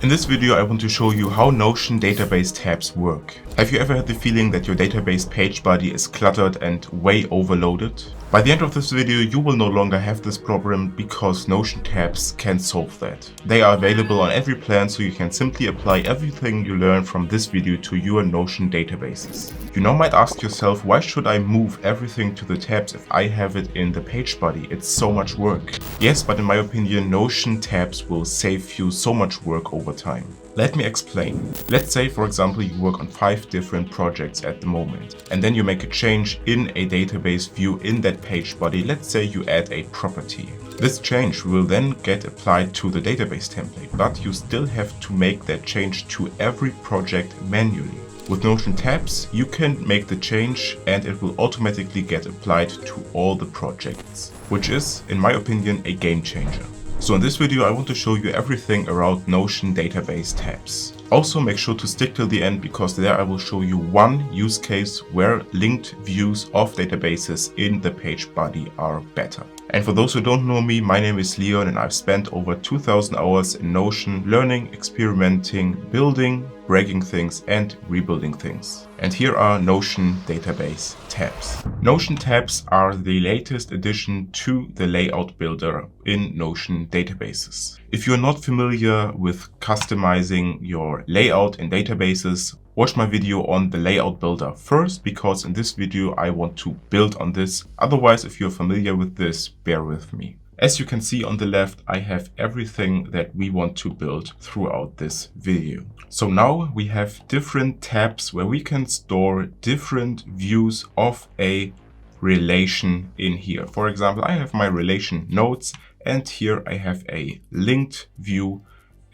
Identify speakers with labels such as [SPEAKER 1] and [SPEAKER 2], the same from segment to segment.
[SPEAKER 1] In this video, I want to show you how Notion database tabs work. Have you ever had the feeling that your database page body is cluttered and way overloaded? By the end of this video, you will no longer have this problem because Notion tabs can solve that. They are available on every plan, so you can simply apply everything you learn from this video to your Notion databases. You now might ask yourself, why should I move everything to the tabs if I have it in the page body? It's so much work. Yes, but in my opinion, Notion tabs will save you so much work over time. Let me explain. Let's say, for example, you work on 5 different projects at the moment, and then you make a change in a database view in that page body. Let's say you add a property. This change will then get applied to the database template, but you still have to make that change to every project manually. With Notion tabs, you can make the change and it will automatically get applied to all the projects, which is, in my opinion, a game changer. So in this video, I want to show you everything around Notion database tabs. Also make sure to stick till the end because there I will show you one use case where linked views of databases in the page body are better. And for those who don't know me, my name is Leon and I've spent over 2000 hours in Notion learning, experimenting, building, breaking things and rebuilding things. And here are Notion database tabs. Notion tabs are the latest addition to the layout builder in Notion databases. If you're not familiar with customizing your layout in databases, watch my video on the layout builder first, because in this video I want to build on this. Otherwise, if you're familiar with this, bear with me. As you can see on the left, I have everything that we want to build throughout this video. So now we have different tabs where we can store different views of a relation in here. For example, I have my relation nodes, and here I have a linked view,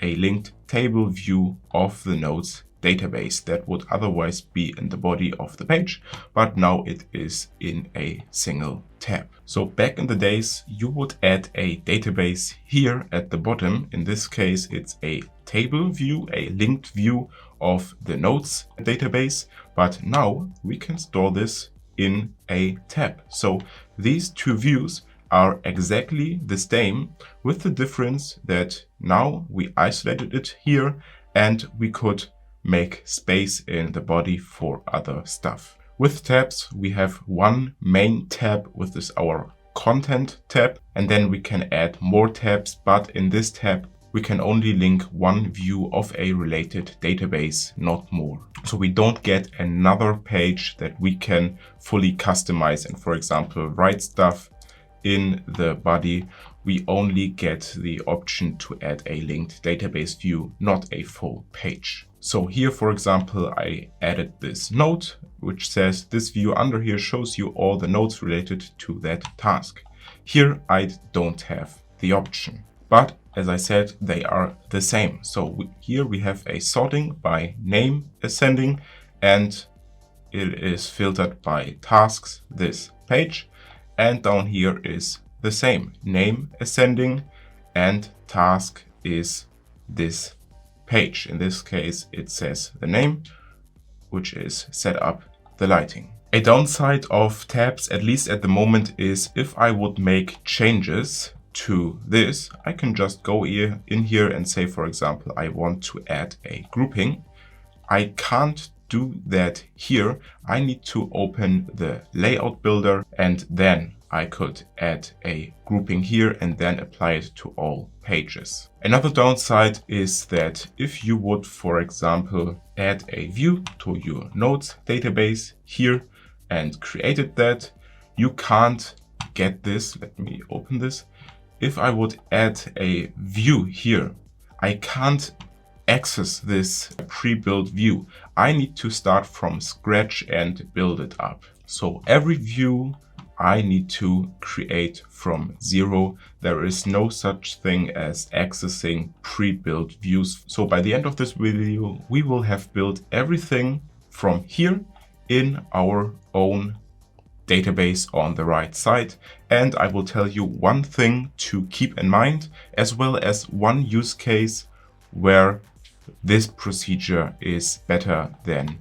[SPEAKER 1] a linked table view of the nodes database that would otherwise be in the body of the page, but now it is in a single tab. So back in the days, you would add a database here at the bottom. In this case, it's a table view, a linked view of the nodes database, but now we can store this in a tab. So these two views are exactly the same, with the difference that now we isolated it here and we could make space in the body for other stuff. With tabs, we have one main tab, which is our content tab, and then we can add more tabs, but in this tab we can only link one view of a related database, not more. So we don't get another page that we can fully customize and, for example, write stuff in the body. We only get the option to add a linked database view, not a full page. So here, for example, I added this node, which says this view under here shows you all the nodes related to that task. Here, I don't have the option, but as I said, they are the same. So here we have a sorting by name ascending, and it is filtered by tasks, this page. And down here is the same, name ascending, and task is this page. In this case, it says the name, which is set up the lighting. A downside of tabs, at least at the moment, is if I would make changes to this, I can just go in here and say, for example, I want to add a grouping. I can't do that here. I need to open the layout builder and then I could add a grouping here and then apply it to all pages. Another downside is that if you would, for example, add a view to your nodes database here and created that, you can't get this. Let me open this. If I would add a view here, I can't access this pre-built view. I need to start from scratch and build it up. So every view I need to create from zero. There is no such thing as accessing pre-built views. So by the end of this video, we will have built everything from here in our own database on the right side. And I will tell you one thing to keep in mind, as well as one use case where this procedure is better than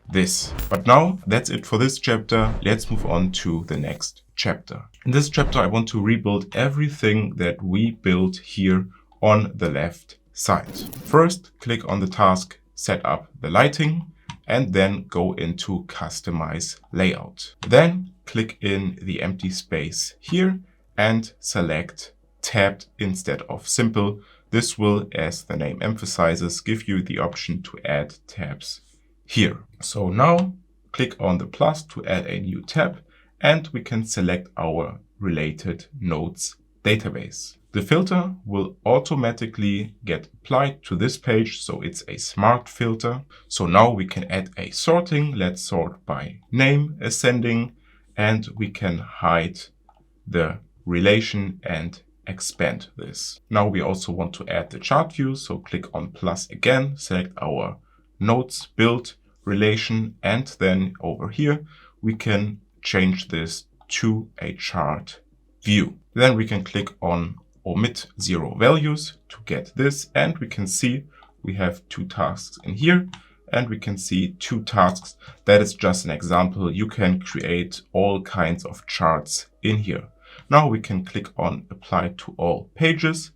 [SPEAKER 1] this. But now that's it for this chapter. Let's move on to the next chapter. In this chapter, I want to rebuild everything that we built here on the left side. First, click on the task Set up the lighting and then go into Customize Layout. Then click in the empty space here and select Tabbed instead of Simple. This will, as the name emphasizes, give you the option to add tabs here. So now click on the plus to add a new tab and we can select our related nodes database. The filter will automatically get applied to this page, so it's a smart filter. So now we can add a sorting. Let's sort by name ascending, and we can hide the relation and expand this. Now we also want to add the chart view, so click on plus again, select our nodes, build, relation, and then over here we can change this to a chart view. Then we can click on omit 0 values to get this, and we can see we have 2 tasks in here, and we can see 2 tasks. That is just an example. You can create all kinds of charts in here. Now we can click on apply to all pages,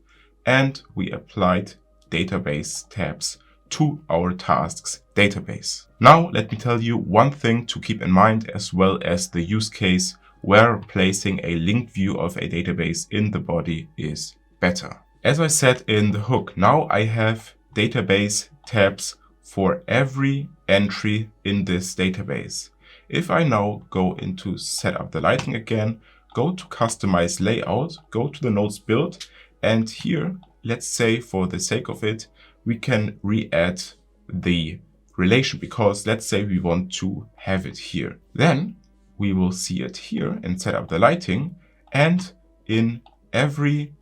[SPEAKER 1] and we applied database tabs to our tasks database. Now let me tell you one thing to keep in mind, as well as the use case where placing a linked view of a database in the body is better. As I said in the hook, now I have database tabs for every entry in this database. If I now go into set up the lighting again, go to customize layout, go to the nodes build, and here, let's say for the sake of it, we can re-add the relation, because let's say we want to have it here. Then we will see it here and set up the lighting and in every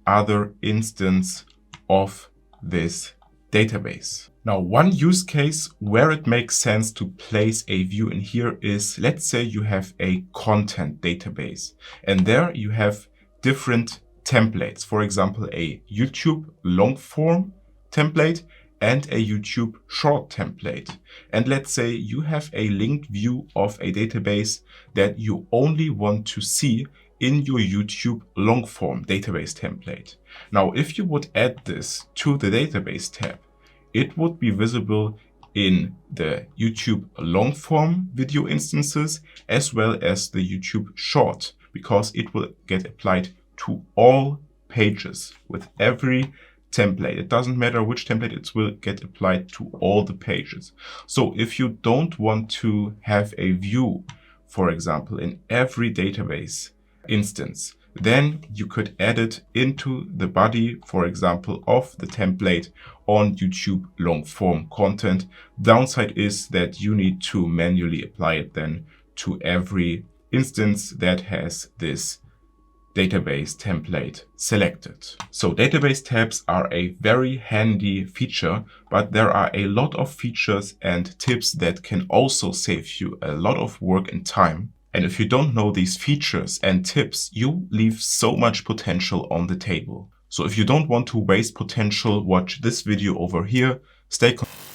[SPEAKER 1] other instance of this database. Now, one use case where it makes sense to place a view in here is, let's say you have a content database and there you have different templates. For example, a YouTube long form template and a YouTube short template. And let's say you have a linked view of a database that you only want to see in your YouTube long form database template. Now, if you would add this to the database tab, it would be visible in the YouTube long form video instances as well as the YouTube short, because it will get applied to all pages with every template. It doesn't matter which template, it will get applied to all the pages. So if you don't want to have a view, for example, in every database instance, then you could add it into the body, for example, of the template on YouTube long form content. Downside is that you need to manually apply it then to every instance that has this database template selected. So database tabs are a very handy feature, but there are a lot of features and tips that can also save you a lot of work and time. And if you don't know these features and tips, you leave so much potential on the table. So if you don't want to waste potential, watch this video over here. Stay connected.